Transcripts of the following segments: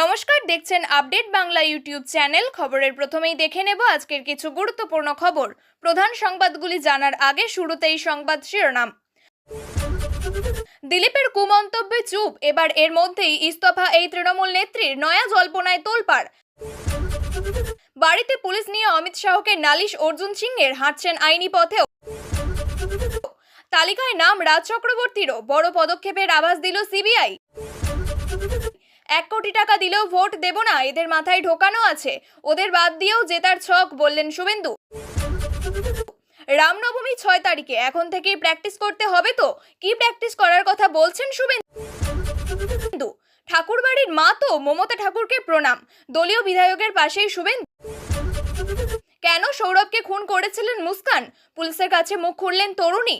নমস্কার, দেখছেন update Bangla YouTube channel. খবরের প্রথমেই দেখে নেব আজকের কিছু গুরুত্বপূর্ণ খবর। প্রধান সংবাদগুলি জানার আগে শুরুতেই সংবাদ শিরোনাম। দিলীপের কুমন্তব্যে চুপ, এবার এর মধ্যেই ইস্তফা এই তৃণমূল নেত্রীর। নয়া জল্পনায় তোলপাড়। বাড়িতে পুলিশ নিয়ে অমিত শাহকে নালিশ অর্জুন সিংয়ের, হাঁটছেন আইনি পথেও। তালিকায় নাম রাজ চক্রবর্তীরও, বড় পদক্ষেপের আভাস দিল সিবিআই। 1 কোটি টাকা দিলেও ভোট দেব না, এদের মাথায় ঢোকানো আছে, ওদের বাদ দিয়েও জেতার ছক, বললেন শুভেন্দু। রামনবমী 6 তারিখে, এখন থেকেই প্র্যাকটিস করতে হবে তো। কি প্র্যাকটিস করার কথা বলছেন শুভেন্দু? ঠাকুরবাড়ির মা তো, মমতা ঠাকুরকে প্রণাম। দলীয় বিধায়কের পাশেই শুভেন্দু। কেন সৌরভকে খুন করেছিলেন মুস্কান? পুলিশের কাছে মুখ খুললেন তরুণী।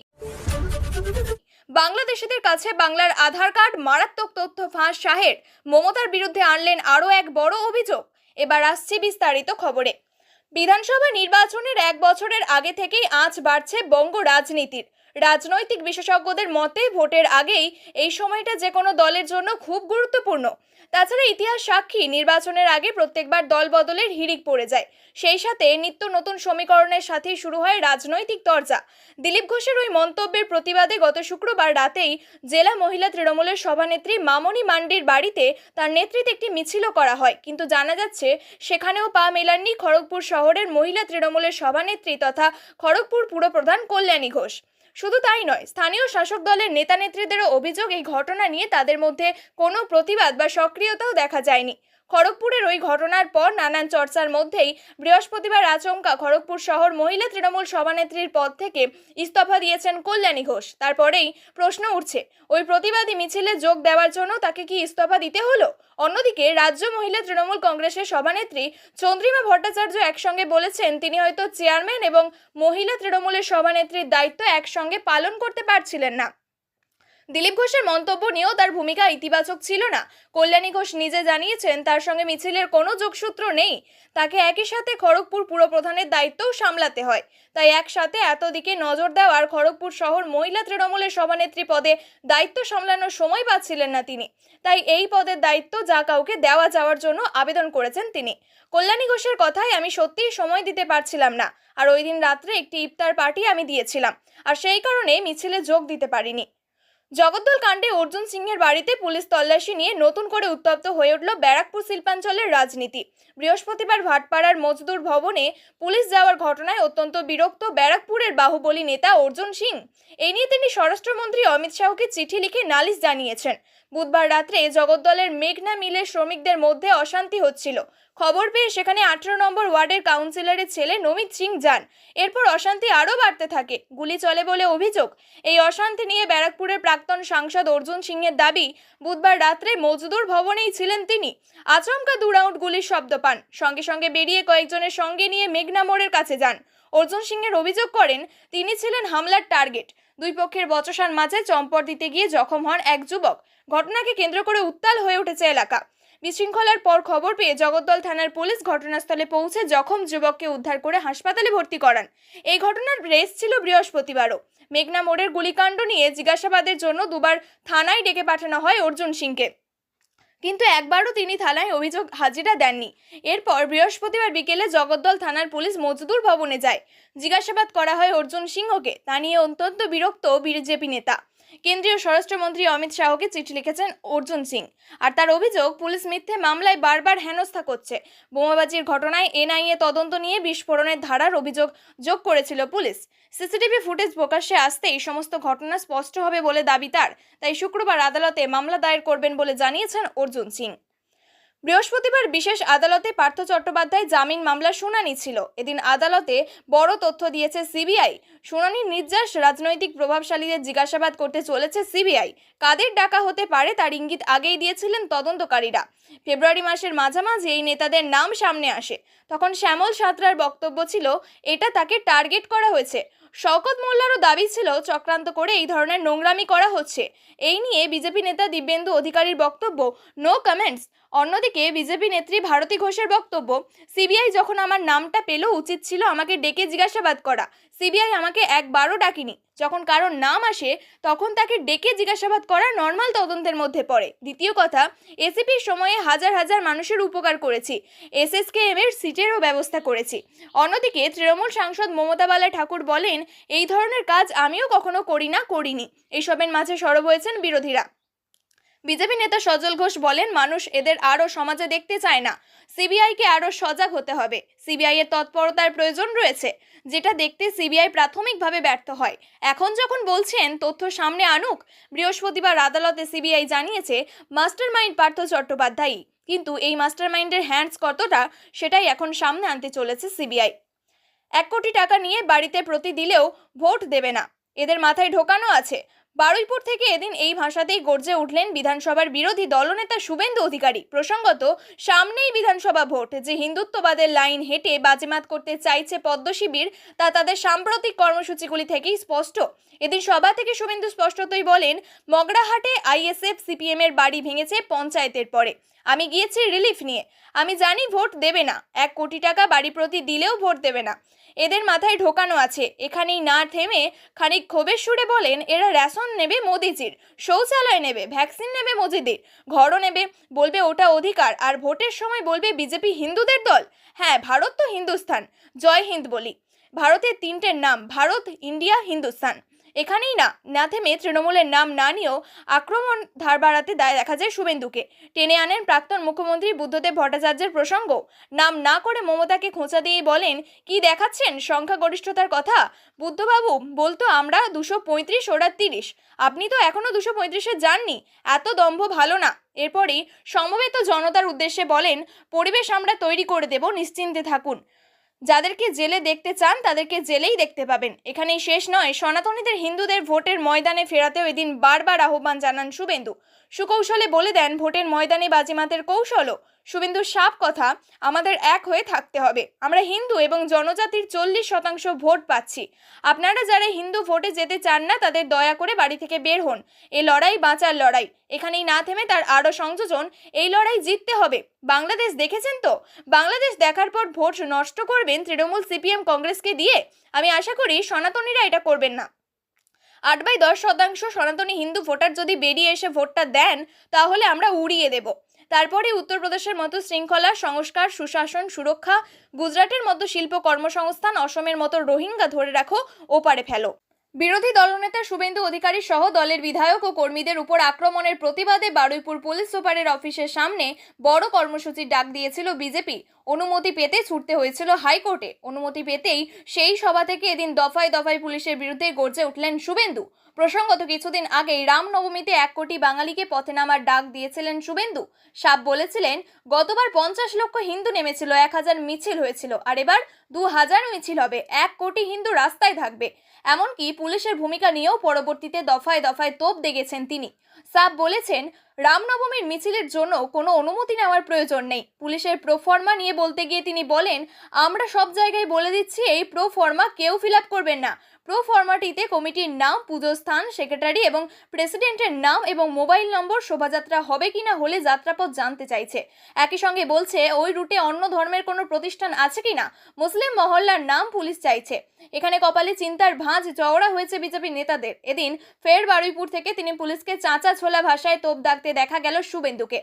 বাংলাদেশিদের কাছে বাংলার আধার কার্ড, মারাত্মক তথ্য ফাঁস শাহের। মমতার বিরুদ্ধে আনলেন আরও এক বড় অভিযোগ। এবার আসছি বিস্তারিত খবরে। বিধানসভা নির্বাচনের 1 বছরের আগে থেকেই আঁচ বাড়ছে বঙ্গ রাজনীতির। রাজনৈতিক বিশেষজ্ঞদের মতে ভোটের আগেই এই সময়টা যে কোনো দলের জন্য খুব গুরুত্বপূর্ণ। তাছাড়া ইতিহাস সাক্ষী, নির্বাচনের আগে প্রত্যেকবার দল বদলের হিড়িক পড়ে যায়। সেই সাথে নিত্য নতুন সমীকরণের সাথেই শুরু হয় রাজনৈতিক চর্চা। দিলীপ ঘোষের ওই মন্তব্যের প্রতিবাদে গত শুক্রবার রাতেই জেলা মহিলা তৃণমূলের সভানেত্রী মামনি মান্ডির বাড়িতে তার নেতৃত্বে একটি মিছিলও করা হয়। কিন্তু জানা যাচ্ছে সেখানেও পা মেলাননি খড়গপুর শহরের মহিলা তৃণমূলের সভানেত্রী তথা খড়গপুর পুরপ্রধান কল্যাণী ঘোষ। শুধু তাই নয়, স্থানীয় শাসক দলের নেতা নেত্রীদেরও অভিযোগ, এই ঘটনা নিয়ে তাদের মধ্যে কোনো প্রতিবাদ বা সক্রিয়তাও দেখা যায়নি। খড়গপুরের ওই ঘটনার পর নানান চর্চার মধ্যেই বৃহস্পতিবার আচমকা খড়গপুর শহর মহিলা তৃণমূল সভানেত্রীর পদ থেকে ইস্তফা দিয়েছেন কল্যাণী ঘোষ। তারপরেই প্রশ্ন উঠছে, ওই প্রতিবাদী মিছিলে যোগ দেওয়ার জন্য তাকে কি ইস্তফা দিতে হলো? অন্যদিকে রাজ্য মহিলা তৃণমূল কংগ্রেসের সভানেত্রী চন্দ্রিমা ভট্টাচার্য একসঙ্গে বলেছেন তিনি হয়তো চেয়ারম্যান এবং মহিলা তৃণমূলের সভানেত্রীর দায়িত্ব একসঙ্গে পালন করতে পারছিলেন না। দিলীপ ঘোষের মন্তব্য নিয়েও তার ভূমিকা ইতিবাচক ছিল না। কল্যাণী ঘোষ নিজে জানিয়েছেন তার সঙ্গে মিছিলের কোনো যোগসূত্র নেই। তাকে একই সাথে খড়গপুর পুরপ্রধানের দায়িত্বও সামলাতে হয়। তাই একসাথে এত দিকে নজর দেওয়ার খড়গপুর শহর মহিলা তৃণমূলের সভানেত্রী পদে দায়িত্ব সামলানোর সময় পাচ্ছিলেন না তিনি। তাই এই পদের দায়িত্ব যা কাউকে দেওয়া যাওয়ার জন্য আবেদন করেছেন তিনি। কল্যাণী ঘোষের কথায়, আমি সত্যিই সময় দিতে পারছিলাম না, আর ওই দিন রাত্রে একটি ইফতার পার্টি আমি দিয়েছিলাম, আর সেই কারণে মিছিলে যোগ দিতে পারিনি। জগদ্দল কাণ্ডে অর্জুন সিংয়ের বাড়িতে পুলিশ তল্লাশি নিয়ে নতুন করে উত্তপ্ত হয়ে উঠল ব্যারাকপুর শিল্পাঞ্চলের রাজনীতি। বৃহস্পতিবার ভাটপাড়ার মজদুর ভবনে পুলিশ যাওয়ার ঘটনায় অত্যন্ত বিরক্ত ব্যারাকপুরের বাহুবলী নেতা অর্জুন সিং। এই নিয়ে তিনি স্বরাষ্ট্রমন্ত্রী অমিত শাহকে চিঠি লিখে নালিশ জানিয়েছেন। বুধবার রাত্রে জগদ্দলের মেঘনা মিলের শ্রমিকদের মধ্যে অশান্তি হচ্ছিল। খবর পেয়ে সেখানে 18 নম্বর ওয়ার্ডের কাউন্সিলরের ছেলে নমিত সিং যান। এরপর অশান্তি আরও বাড়তে থাকে, গুলি চলে বলে অভিযোগ। এই অশান্তি নিয়ে ব্যারাকপুরের প্রাক্তন সাংসদ অর্জুন সিংয়ের দাবি, বুধবার রাত্রে মজদুর ভবনেই ছিলেন তিনি। আচমকা 2 রাউন্ড গুলির শব্দ পান, সঙ্গে সঙ্গে বেরিয়ে কয়েকজনের সঙ্গে নিয়ে মেঘনা মোড়ের কাছে যান। অর্জুন সিংয়ের অভিযোগ করেন তিনি ছিলেন হামলার টার্গেট। দুই পক্ষের বচসার মাঝে চম্পট দিতে গিয়ে জখম হন এক যুবক। ঘটনাকে কেন্দ্র করে উত্তাল হয়ে উঠেছে এলাকা। বিশৃঙ্খলার পর খবর পেয়ে জগদ্দল থানার পুলিশ ঘটনাস্থলে পৌঁছে জখম যুবককে উদ্ধার করে হাসপাতালে ভর্তি করান। এই ঘটনার রেস ছিল বৃহস্পতিবারও। মেঘনা মোড়ের গুলিকাণ্ড নিয়ে জিজ্ঞাসাবাদের জন্য 2বার থানায় ডেকে পাঠানো হয় অর্জুন সিংকে, কিন্তু একবারও তিনি থানায় অভিযোগ হাজিরা দেননি। এরপর বৃহস্পতিবার বিকেলে জগদ্দল থানার পুলিশ মজদুর ভবনে যায়। জিজ্ঞাসাবাদ করা হয় অর্জুন সিংহকে। তা নিয়ে অত্যন্ত বিরক্ত বিজেপি নেতা। কেন্দ্রীয় স্বরাষ্ট্রমন্ত্রী অমিত শাহকে চিঠি লিখেছেন অর্জুন সিং। আর তার অভিযোগ, পুলিশ মিথ্যে মামলায় বারবার হেনস্থা করছে। বোমাবাজির ঘটনায় এনআইএ তদন্ত নিয়ে বিস্ফোরণের ধারার অভিযোগ যোগ করেছিল পুলিশ। সিসিটিভি ফুটেজ প্রকাশ্যে আসতেই সমস্ত ঘটনা স্পষ্ট হবে বলে দাবি তার। তাই শুক্রবার আদালতে মামলা দায়ের করবেন বলে জানিয়েছেন অর্জুন সিং। বৃহস্পতিবার বিশেষ আদালতে পার্থ চট্টোপাধ্যায় জামিন মামলার শুনানি ছিল। এদিন আদালতে বড় তথ্য দিয়েছে সিবিআই। শুনানির নির্যাস, রাজনৈতিক প্রভাবশালীদের জিজ্ঞাসাবাদ করতে চলেছে সিবিআই। কাদের ডাকা হতে পারে তার ইঙ্গিত আগেই দিয়েছিলেন তদন্তকারীরা। ফেব্রুয়ারি মাসের মাঝামাঝি এই নেতাদের নাম সামনে আসে। তখন শ্যামল সাঁতরার বক্তব্য ছিল এটা তাকে টার্গেট করা হয়েছে। শওকত মোল্লারও দাবি ছিল চক্রান্ত করে এই ধরনের নোংরামি করা হচ্ছে। এই নিয়ে বিজেপি নেতা দিব্যেন্দু অধিকারীর বক্তব্য, নো কমেন্টস। অন্যদিকে বিজেপি নেত্রী ভারতী ঘোষের বক্তব্য, সিবিআই যখন আমার নামটা পেল উচিত ছিল আমাকে ডেকে জিজ্ঞাসাবাদ করা। সিবিআই আমাকে একবারও ডাকিনি। যখন কারোর নাম আসে তখন তাকে ডেকে জিজ্ঞাসাবাদ করা নর্মাল তদন্তের মধ্যে পড়ে। দ্বিতীয় কথা, এসিপির সময়ে হাজার হাজার মানুষের উপকার করেছি, এসএসকেএম এর সিটেরও ব্যবস্থা করেছি। অন্যদিকে তৃণমূল সাংসদ মমতা বালা ঠাকুর বলেন, এই ধরনের কাজ আমিও কখনো করিনি। এইসবের মাঝে সরব হয়েছেন বিরোধীরা। বিজেপি নেতা সজল ঘোষ বলেন, মানুষ এদের আরও সমাজে দেখতে চায় না, সিবিআইকে আরও সজাগ হতে হবে। সিবিআই এর তৎপরতার প্রয়োজন রয়েছে, যেটা দেখতে সিবিআই প্রাথমিকভাবে ব্যর্থ হয়। এখন যখন বলছেন তথ্য সামনে আনুক, বৃহস্পতিবার আদালতে সিবিআই জানিয়েছে মাস্টারমাইন্ড পার্থ চট্টোপাধ্যায়, কিন্তু এই মাস্টারমাইন্ডের হ্যান্ডস কতটা সেটাই এখন সামনে আনতে চলেছে সিবিআই। 1 কোটি টাকা নিয়ে বাড়িতে প্রতি দিলেও ভোট দেবে না, এদের মাথায় ঢোকানো আছে। বারুইপুর থেকে এদিন এই ভাষাতেই গর্জে উঠলেন বিধানসভার বিরোধী দলনেতা শুভেন্দু অধিকারী। প্রসঙ্গত, সামনেই বিধানসভা ভোট, যে হিন্দুত্ববাদের লাইন হেঁটে বাজিমাত করতে চাইছে পদ্ম শিবির, তা তাদের সাম্প্রতিক কর্মসূচিগুলি থেকেই স্পষ্ট। এদিন সভা থেকে শুভেন্দু স্পষ্টতই বলেন, মগরাহাটে আইএসএফ সিপিএম এর বাড়ি ভেঙেছে পঞ্চায়েতের পরে, আমি গিয়েছি রিলিফ নিয়ে, আমি জানি ভোট দেবে না, 1 কোটি টাকা বাড়ি প্রতি দিলেও ভোট দেবে না, এদের মাথায় ঢোকানো আছে। এখানেই না থেমে খানিক ক্ষোভের সুরে বলেন, এরা রেশন নেবে মোদিজির, শৌচালয় নেবে, ভ্যাকসিন নেবে মোদিজির, ঘরও নেবে, বলবে ওটা অধিকার, আর ভোটের সময় বলবে বিজেপি হিন্দুদের দল। হ্যাঁ, ভারত তো হিন্দুস্তান, জয় হিন্দ বলি। ভারতের 3টের নাম, ভারত, ইন্ডিয়া, হিন্দুস্তান। এখানেই না থেমে তৃণমূলের নাম না নিয়েও আক্রমণ ধার বাড়াতে দেখা যায় শুভেন্দুকে। টেনে আনেন প্রাক্তন মুখ্যমন্ত্রী বুদ্ধদেব ভট্টাচার্যের প্রসঙ্গ। নাম না করে মমতাকে খোঁচা দিয়ে বলেন, কি দেখাচ্ছেন সংখ্যাগরিষ্ঠতার কথা? বুদ্ধবাবু বলতো আমরা 235, ওরা 30, আপনি তো এখনো 235-এ যাননি, এত দম্ভ ভালো না। এরপরই সমবেত জনতার উদ্দেশ্যে বলেন, পরিবেশ আমরা তৈরি করে দেব, নিশ্চিন্তে থাকুন, যাদেরকে জেলে দেখতে চান তাদেরকে জেলেই দেখতে পাবেন। এখানেই শেষ নয়, সনাতনীদের হিন্দুদের ভোটের ময়দানে ফেরাতেও এদিন বারবার আহ্বান জানান শুভেন্দু। সুকৌশলে বলে দেন, ভোটের ময়দানে বাজিমাতের কৌশলও। শুভেন্দুর সাফ কথা, আমাদের এক হয়ে থাকতে হবে। আমরা হিন্দু এবং জনজাতির 40% ভোট পাচ্ছি। আপনারা যারা হিন্দু ভোটে যেতে চান না তাদের দয়া করে বাড়ি থেকে বের হন। এই লড়াই বাঁচার লড়াই। এখানেই না থেমে তার আরও সংযোজন, এই লড়াই জিততে হবে। বাংলাদেশ দেখেছেন তো, বাংলাদেশ দেখার পর ভোট নষ্ট করবেন তৃণমূল সিপিএম কংগ্রেসকে দিয়ে? আমি আশা করি সনাতনীরা এটা করবেন না। 8/10% সনাতনী হিন্দু ভোটার যদি বেরিয়ে এসে ভোটটা দেন তাহলে আমরা উড়িয়ে দেব। তারপরে উত্তরপ্রদেশের মতো শৃঙ্খলা, সংস্কার, সুশাসন, সুরক্ষা, গুজরাটের মতো শিল্প কর্মসংস্থান, অসমের মতো রোহিঙ্গা ধরে রাখো, ওপারে ফেলো। বিরোধী দলনেতা শুভেন্দু অধিকারী সহ দলের বিধায়ক ও কর্মীদের উপর আক্রমণের প্রতিবাদে বারুইপুর পুলিশ সুপারের অফিসের সামনে বড় কর্মসূচির ডাক দিয়েছিল বিজেপি। অনুমতি পেতে ছুটতে হয়েছিল হাইকোর্টে। অনুমতি পেতেই সেই সভা থেকে এদিন দফায় দফায় পুলিশের বিরুদ্ধে গর্জে উঠলেন শুভেন্দু। প্রসঙ্গত, কিছুদিন আগেই রামনবমীতে 1 কোটি বাঙালিকে পথে নামার ডাক দিয়েছিলেন শুভেন্দু। সাপ বলেছিলেন, গতবার 50 লক্ষ হিন্দু নেমেছিল, 1000 মিছিল হয়েছিল, আর এবার 2000 মিছিল হবে, 1 কোটি হিন্দু রাস্তায় থাকবে। এমনকি পুলিশের ভূমিকা নিয়েও পরবর্তীতে দফায় দফায় তোপ দেগেছেন তিনি। সাপ বলেছেন, রামনবমীর মিছিলের জন্য কোনো অনুমতি নেওয়ার প্রয়োজন নেই। পুলিশের প্রোফর্মা নিয়ে বলতে গিয়ে তিনি বলেন, আমরা সব জায়গায় বলে দিচ্ছি এই প্রোফর্মা কেউ ফিল আপ করবেন না। প্রোফর্মাটিতে কমিটির নাম, পুজো স্থান, সেক্রেটারি এবং প্রেসিডেন্টের নাম এবং মোবাইল নম্বর, শোভাযাত্রা হবে কিনা হলে যাত্রাপথ জানতে চাইছে। একই সঙ্গে বলছে ওই রুটে অন্য ধর্মের কোনো প্রতিষ্ঠান আছে কিনা, মুসলিম মহল্লার নাম পুলিশ চাইছে। এখানে কপালে চিন্তার ভাঁজ চওড়া হয়েছে বিজেপি নেতাদের। এদিন ফের বারুইপুর থেকে তিনি পুলিশকে চাঁচা ছোলা ভাষায় তোপ দাগতে দেখা গেল শুভেন্দুকে।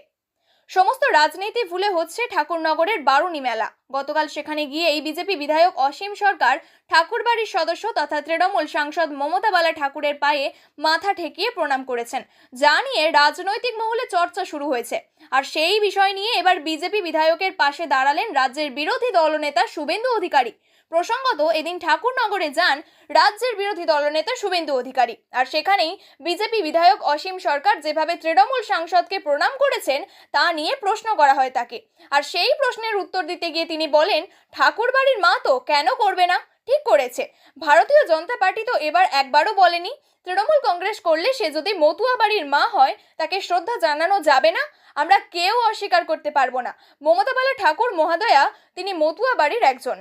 সমস্ত রাজনীতি ভুলে হচ্ছে ঠাকুরনগরের বারুণী মেলা। গতকাল সেখানে গিয়ে এই বিজেপি বিধায়ক অসীম সরকার ঠাকুরবাড়ির সদস্য তথা তৃণমূল সাংসদ মমতা বালা ঠাকুরের পায়ে মাথা ঠেকিয়ে প্রণাম করেছেন, যা নিয়ে রাজনৈতিক মহলে চর্চা শুরু হয়েছে। আর সেই বিষয় নিয়ে এবার বিজেপি বিধায়কের পাশে দাঁড়ালেন রাজ্যের বিরোধী দলনেতা শুভেন্দু অধিকারী। প্রসঙ্গত, এদিন ঠাকুরনগরে যান রাজ্যের বিরোধী দলনেতা শুভেন্দু অধিকারী, আর সেখানেই বিজেপি বিধায়ক অসীম সরকার যেভাবে তৃণমূল সাংসদকে প্রণাম করেছেন তা নিয়ে প্রশ্ন করা হয় তাকে। আর সেই প্রশ্নের উত্তর দিতে গিয়ে তিনি বলেন, ঠাকুরবাড়ির মা তো কেন করবে না, ঠিক করেছে। ভারতীয় জনতা পার্টি তো এবার একবারও বলেনি তৃণমূল কংগ্রেস করলে সে যদি মতুয়া বাড়ির মা হয় তাকে শ্রদ্ধা জানানো যাবে না। আমরা কেউ অস্বীকার করতে পারবো না, মমতা বালা ঠাকুর মহাদয়া তিনি মতুয়া বাড়ির একজন।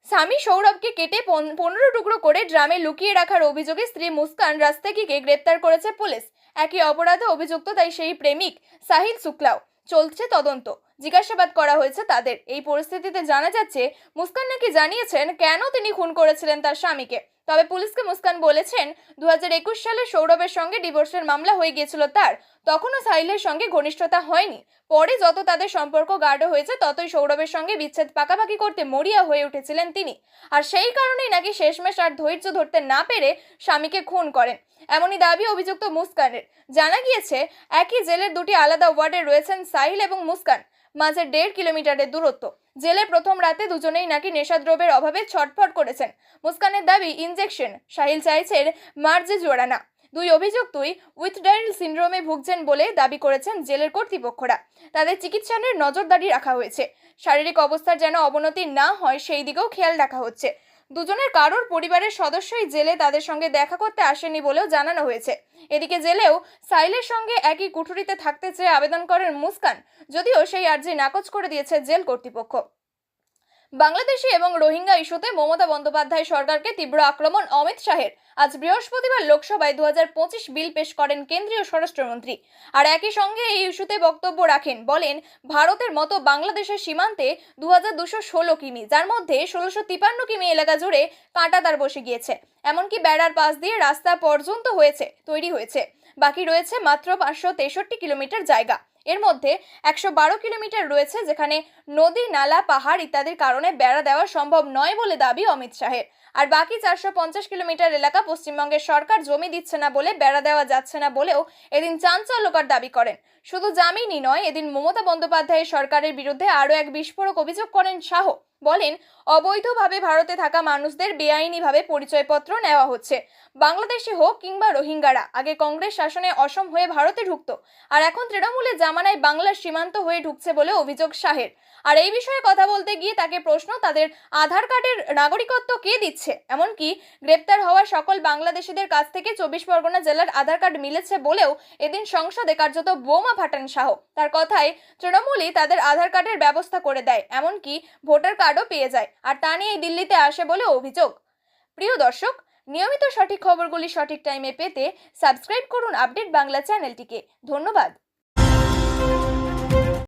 স্বামী সৌরভকে কেটে 15 টুকরো করে ড্রামে লুকিয়ে রাখার অভিযোগে স্ত্রী মুস্কান রাস্তাকিকে গ্রেপ্তার করেছে পুলিশ। একই অপরাধে অভিযুক্ত তাই সেই প্রেমিক সাহিল শুক্লাও। চলছে তদন্ত। জিজ্ঞাসাবাদ করা হয়েছে তাদের। এই পরিস্থিতিতে জানা যাচ্ছে মুস্কান নাকি জানিয়েছেন কেন তিনি খুন করেছিলেন তার স্বামীকে। তবে পুলিশকে মুস্কান বলেছেন 2021 সালে সৌরভের সঙ্গে ডিভোর্সের মামলা হয়ে গিয়েছিল তার। তখনও সাহিলের সঙ্গে ঘনিষ্ঠতা হয়নি। পরে যত তাদের সম্পর্ক গাঢ় হয়েছে ততই সৌরভের সঙ্গে বিচ্ছেদ পাকাপাকি করতে মরিয়া হয়ে উঠেছিলেন তিনি। আর সেই কারণেই নাকি শেষমেশ আর ধৈর্য ধরতে না পেরে স্বামীকে খুন করেন, এমনই দাবি অভিযুক্ত মুস্কানের। জানা গিয়েছে একই জেলের দুটি আলাদা ওয়ার্ডে রয়েছেন সাহিল এবং মুস্কান, মাঝে 1.5 কিলোমিটারের দূরত্ব। জেলের প্রথম রাতে দুজনেই নাকি নেশাদ্রব্যের অভাবে ছটফট করেছেন। মুস্কানের দাবি ইনজেকশন, সাহিল চাইছেন মার্জে জোড়ানা। দুই অভিযুক্তই উইথড্রয়াল সিনড্রোমে ভুগছেন বলে দাবি করেছেন জেলের কর্তৃপক্ষরা। তাদের চিকিৎসার নজরদারি রাখা হয়েছে। শারীরিক অবস্থার যেন অবনতি না হয় সেই দিকেও খেয়াল রাখা হচ্ছে। দুজনের কারোর পরিবারের সদস্যই জেলে তাদের সঙ্গে দেখা করতে আসেনি বলেও জানানো হয়েছে। এদিকে জেলেও সাইলের সঙ্গে একই কুঠুরিতে থাকতে চেয়ে আবেদন করেন মুস্কান, যদিও সেই আর্জি নাকচ করে দিয়েছে জেল কর্তৃপক্ষ। বাংলাদেশি এবং রোহিঙ্গা ইস্যুতে মমতা বন্দ্যোপাধ্যায় সরকারকে তীব্র আক্রমণ অমিত শাহের। আজ বৃহস্পতিবার লোকসভায় 2025 বিল পেশ করেন কেন্দ্রীয় স্বরাষ্ট্রমন্ত্রী। আর একই সঙ্গে এই ইস্যুতে বক্তব্য রাখেন, বলেন ভারতের মতো বাংলাদেশের সীমান্তে 2216 কিমি, যার মধ্যে 1653 কিমি এলাকা জুড়ে কাঁটাতার বসে গিয়েছে। এমনকি বেড়ার পাশ দিয়ে রাস্তা পর্যন্ত তৈরি হয়েছে। বাকি রয়েছে মাত্র 563 কিলোমিটার জায়গা। এর মধ্যে 112 কিলোমিটার রয়েছে যেখানে নদী, নালা, পাহাড় ইত্যাদির কারণে বেড়া দেওয়া সম্ভব নয় বলে দাবি অমিত শাহের। আর বাকি 450 কিলোমিটার এলাকা পশ্চিমবঙ্গের সরকার জমি দিচ্ছে না বলে বেড়া দেওয়া যাচ্ছে না বলেও এদিন চাঞ্চল্যকর দাবি করেন। শুধু জামিনই নয়, এদিন মমতা বন্দ্যোপাধ্যায়ের সরকারের বিরুদ্ধে আরও এক বিস্ফোরক অভিযোগ করেন শাহ। বলেন অবৈধভাবে ভারতে থাকা মানুষদের বেআইনিভাবে পরিচয়পত্র নেওয়া হচ্ছে। বাংলাদেশি হোক কিংবা রোহিঙ্গারা আগে কংগ্রেস শাসনে অসম হয়ে ভারতে ঢুকতো, আর এখন তৃণমূলের জামানায় বাংলার সীমান্ত হয়ে ঢুকছে বলে অভিযোগ শাহের। আর এই বিষয়ে কথা বলতে গিয়ে তাকে প্রশ্ন, তাদের আধার কার্ডের নাগরিকত্ব কে দিচ্ছে? এমনকি গ্রেপ্তার হওয়া সকল বাংলাদেশিদের কাছ থেকে 24 পরগনা জেলার আধার কার্ড মিলেছে বলেও এদিন সংসদে কার্যত বোমা ফাটান শাহ। তার কথায় তৃণমূলই তাদের আধার কার্ডের ব্যবস্থা করে দেয়, এমনকি ভোটার কার্ডও পেয়ে যায়, আর তা নিয়েই দিল্লিতে আসে বলে অভিযোগ। প্রিয় দর্শক, নিয়মিত সঠিক খবরগুলি সঠিক টাইমে পেতে সাবস্ক্রাইব করুন আপডেট বাংলা চ্যানেলটিকে। ধন্যবাদ।